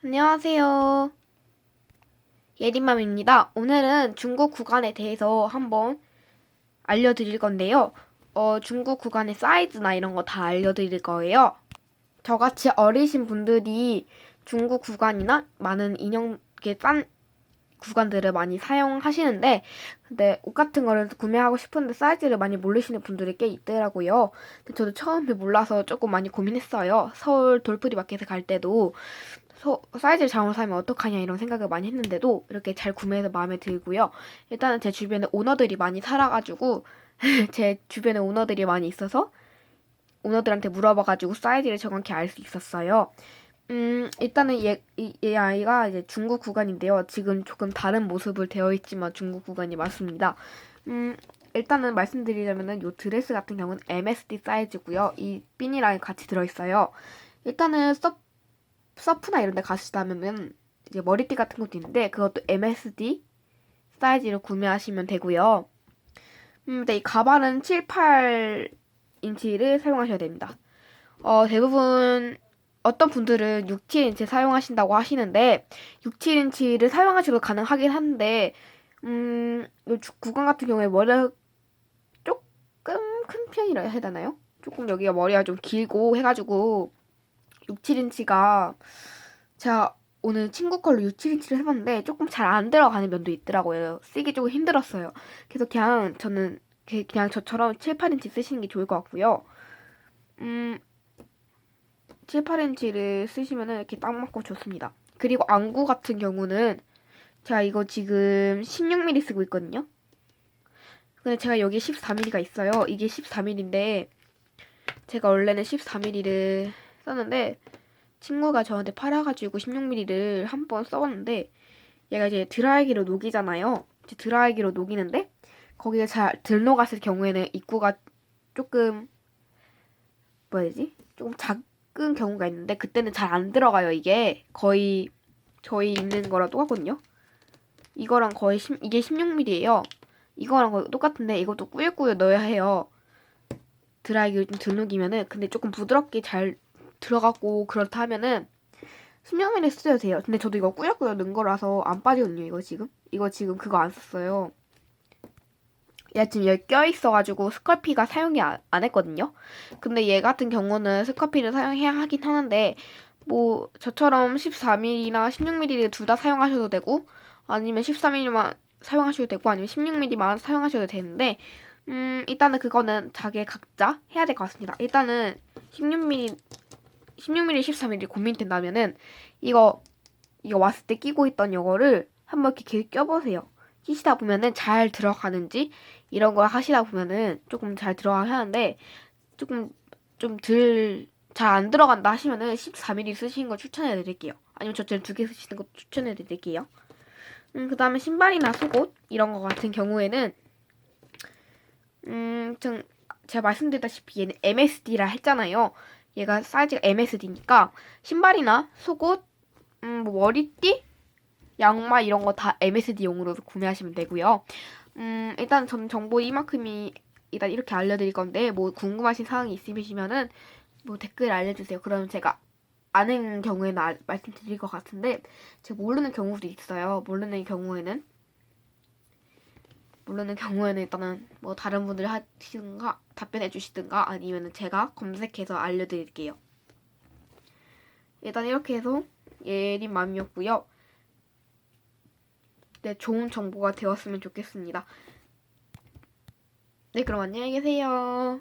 안녕하세요. 예린맘입니다. 오늘은 중국 구간에 대해서 한번 알려드릴 건데요. 중국 구간의 사이즈나 이런 거 다 알려드릴 거예요. 저같이 어리신 분들이 중국 구간이나 많은 인형계 싼 구간들을 많이 사용하시는데, 근데 옷 같은 거를 구매하고 싶은데 사이즈를 많이 모르시는 분들이 꽤 있더라고요. 근데 저도 처음에 몰라서 조금 많이 고민했어요. 서울 돌풀이 마켓에 갈 때도 사이즈를 잘못 사면 어떡하냐 이런 생각을 많이 했는데도 이렇게 잘 구매해서 마음에 들고요. 일단은 제 주변에 오너들이 많이 살아가지고 제 주변에 오너들이 많이 있어서 오너들한테 물어봐가지고 사이즈를 정확히 알 수 있었어요. 일단은 얘 아이가 이제 중국 구간인데요. 지금 조금 다른 모습을 되어 있지만 중국 구간이 맞습니다. 일단은 말씀드리자면은 요 드레스 같은 경우는 MSD 사이즈고요. 이 핀이랑 같이 들어있어요. 일단은 서프나 이런 데 가시다면은 이제 머리띠 같은 것도 있는데 그것도 MSD 사이즈로 구매하시면 되고요. 근데 이 가발은 7, 8인치를 사용하셔야 됩니다. 대부분 어떤 분들은 6, 7인치 사용하신다고 하시는데 6, 7인치를 사용하셔도 가능하긴 한데 이 구간 같은 경우에 머리가 조금 큰 편이라 해야 되나요? 조금 여기가 머리가 좀 길고 해가지고 6, 7인치가 제가 오늘 친구 걸로 6, 7인치를 해봤는데 조금 잘 안 들어가는 면도 있더라고요. 쓰기 조금 힘들었어요. 그래서 그냥 저는 그냥 저처럼 7, 8인치 쓰시는 게 좋을 것 같고요. 7, 8인치를 쓰시면은 이렇게 딱 맞고 좋습니다. 그리고 안구 같은 경우는 제가 이거 지금 16mm 쓰고 있거든요. 근데 제가 여기 14mm가 있어요. 이게 14mm인데 제가 원래는 14mm를 썼는데 친구가 저한테 팔아가지고 16mm를 한 번 써봤는데 얘가 이제 드라이기로 녹이잖아요. 이제 드라이기로 녹이는데 거기가 잘 들 녹았을 경우에는 입구가 조금 뭐야지? 조금 작은 경우가 있는데 그때는 잘 안 들어가요. 이게 거의 저희 있는 거랑 똑같거든요. 이거랑 거의 이게 16mm예요. 이거랑 거의 똑같은데 이것도 꾸역꾸역 넣어야 해요. 드라이기를 좀 들 녹이면은 근데 조금 부드럽게 잘 들어가고 그렇다 하면은 16mm 쓰셔도 돼요. 근데 저도 이거 꾸역꾸역 넣은 거라서 안 빠지거든요. 이거 지금 그거 안 썼어요. 얘가 지금 여기 껴있어가지고 스컬피가 사용이 안 했거든요. 근데 얘 같은 경우는 스컬피를 사용해야 하긴 하는데 뭐 저처럼 14mm나 16mm를 둘 다 사용하셔도 되고 아니면 14mm만 사용하셔도 되고 아니면 16mm만 사용하셔도 되는데 일단은 그거는 자기 각자 해야 될 것 같습니다. 일단은 16mm 14mm 고민된다면은 이거 왔을 때 끼고 있던 요거를 한번 이렇게 계속 껴보세요. 끼시다 보면은 잘 들어가는지 이런 걸 하시다 보면은 조금 잘 들어가야 하는데 조금 좀 잘 안 들어간다 하시면은 14mm 쓰시는 거 추천해 드릴게요. 아니면 저처럼 두 개 쓰시는 거 추천해 드릴게요. 그 다음에 신발이나 속옷 이런 거 같은 경우에는 좀 제가 말씀드렸다시피 얘는 MSD라 했잖아요. 얘가 사이즈가 MSD니까 신발이나 속옷, 뭐 머리띠, 양말 이런 거 다 MSD용으로 구매하시면 되고요. 일단 저는 정보 이만큼이 일단 이렇게 알려드릴 건데 뭐 궁금하신 사항이 있으시면은 뭐 댓글 알려주세요. 그러면 제가 아는 경우에는 말씀드릴 것 같은데 제가 모르는 경우도 있어요. 모르는 경우에는 일단은 뭐 다른 분들이 하시든가 답변해 주시든가 아니면은 제가 검색해서 알려드릴게요. 일단 이렇게 해서 예린 맘이었고요. 네, 좋은 정보가 되었으면 좋겠습니다. 네, 그럼 안녕히 계세요.